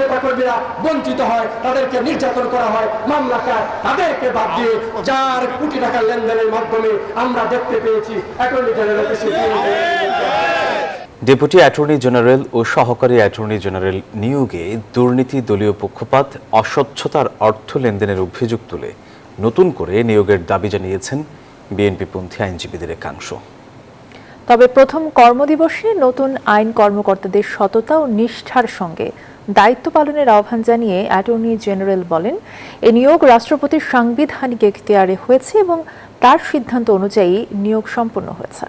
নেতাকর্মীরা বঞ্চিত হয়, তাদেরকে নির্যাতন করা হয়, মামলা খায়, তাদেরকে বাদ দিয়ে 4 কোটি টাকার লেনদেনের মাধ্যমে আমরা দেখতে পেয়েছি অ্যাটর্নি জেনারেল অফিসে ডেপুটি অ্যাটর্নি জেনারেল ও সহকারী অ্যাটর্নি জেনারেল নিয়োগে দুর্নীতি, দলীয় পক্ষপাত, অস্বচ্ছতার অর্থ লেনদেনের অভিযোগ তুলে নতুন করে নিয়োগের দাবি জানিয়েছেন বিএনপিপন্থী আইনজীবীদের একাংশ। তবে প্রথম কর্মদিবসে নতুন আইন কর্মকর্তাদের সততা ও নিষ্ঠার সঙ্গে দায়িত্ব পালনের আহ্বান জানিয়ে অ্যাটর্নি জেনারেল বলেন, এই নিয়োগ রাষ্ট্রপতির সাংবিধানিক এখতিয়ারে হয়েছে এবং তার সিদ্ধান্ত অনুযায়ী নিয়োগ সম্পন্ন হয়েছে।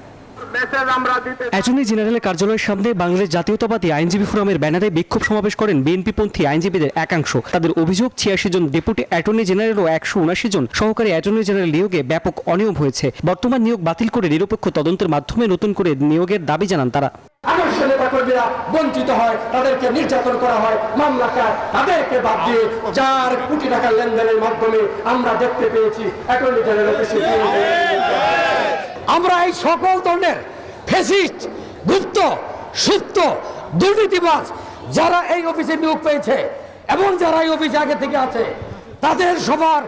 অ্যাটর্নি জেনারেলের কার্যালয়ের সামনে বাংলাদেশ জাতীয়তাবাদী আইনজীবী ফোরামের ব্যানারে বিক্ষোভ সমাবেশ করেন বিএনপিপন্থী আইনজীবীদের একাংশ। তাদের অভিযোগ 86 জন ডেপুটি অ্যাটর্নি জেনারেল ও 179 জন সহকারী অ্যাটর্নি জেনারেল নিয়োগে ব্যাপক অনিয়ম হয়েছে। বর্তমান নিয়োগ বাতিল করে নিরপেক্ষ তদন্তের মাধ্যমে নতুন করে নিয়োগের দাবি জানান তারা। আদর্শ নেতাকর্মীরা বঞ্চিত হয়, তাদেরকে নির্যাতন করা হয়, মামলা খায়, তাদেরকে বাদ দিয়ে 4 কোটি টাকার লেনদেনের মাধ্যমে আমরা দেখতে পেয়েছি অ্যাটর্নি জেনারেল অফিসে। আমরা এই সকল ধরনের ফ্যাসিস্ট, গুপ্ত, সুপ্ত, দুর্নীতিবাজ যারা এই অফিসে নিয়োগ পেয়েছে এবং যারা এই অফিসে আগে থেকে আছে তাদের সবার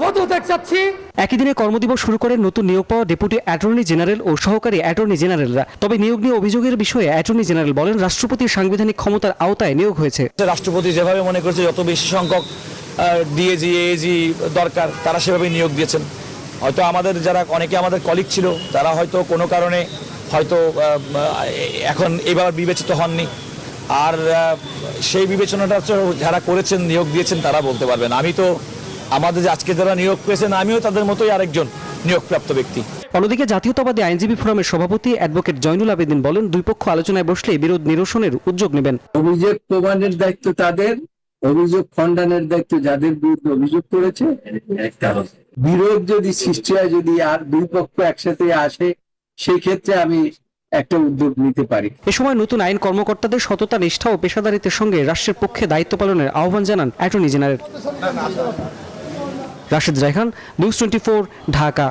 পদত্যাগ চাচ্ছি। একই দিনে কর্মদিবস শুরু করেন নতুন নিয়োগ পাওয়া ডেপুটি অ্যাটর্নি জেনারেল ও সহকারী অ্যাটর্নি জেনারেলরা। তবে নিয়োগ নিয়ে অভিযোগের বিষয়ে অ্যাটর্নি জেনারেল বলেন, রাষ্ট্রপতির সাংবিধানিক ক্ষমতার আওতায় নিয়োগ হয়েছে। রাষ্ট্রপতি যেভাবে মনে করছে যত বেশি সংখ্যক ডিএজি, এএজি দরকার তারা সেভাবে নিয়োগ দিয়েছেন। হয়তো আমাদের যারা অনেকে আমাদের কলিগ ছিল তারা হয়তো কোনো কারণে হয়তো এখন এবার বিবেচিত হননি, আর সেই বিবেচনাটা যারা করেছেন, নিয়োগ দিয়েছেন তারা বলতে পারবেন। আমি তো আমাদের আজকে যারা নিয়োগ পেয়েছেন আমিও তাদের মতোই আরেকজন নিয়োগপ্রাপ্ত ব্যক্তি। অন্যদিকে জাতীয়তাবাদী আইনজীবী ফোরামের সভাপতি অ্যাডভোকেট জয়নুল আবেদিন বলেন, দুই পক্ষ আলোচনায় বসলে বিরোধ নিরসনের উদ্যোগ নেবেন। অভিযোগ প্রমাণের দায়িত্ব তাদের, অভিযোগ খণ্ডনের দায়িত্ব যাদের বিরুদ্ধে অভিযোগ করেছে। বিরোধ যদি সৃষ্টি হয়, যদি আর দুই পক্ষ একসাথে আসে, সেই ক্ষেত্রে আমি একটা উদ্যোগ নিতে পারি। এ সময় নতুন আইন কর্মকর্তাদের সততা, নিষ্ঠা ও পেশাদারিত্বের সঙ্গে রাষ্ট্রের পক্ষে দায়িত্ব পালনের আহ্বান জানান attorney general. Rashed Raihan, news 24, Dhaka.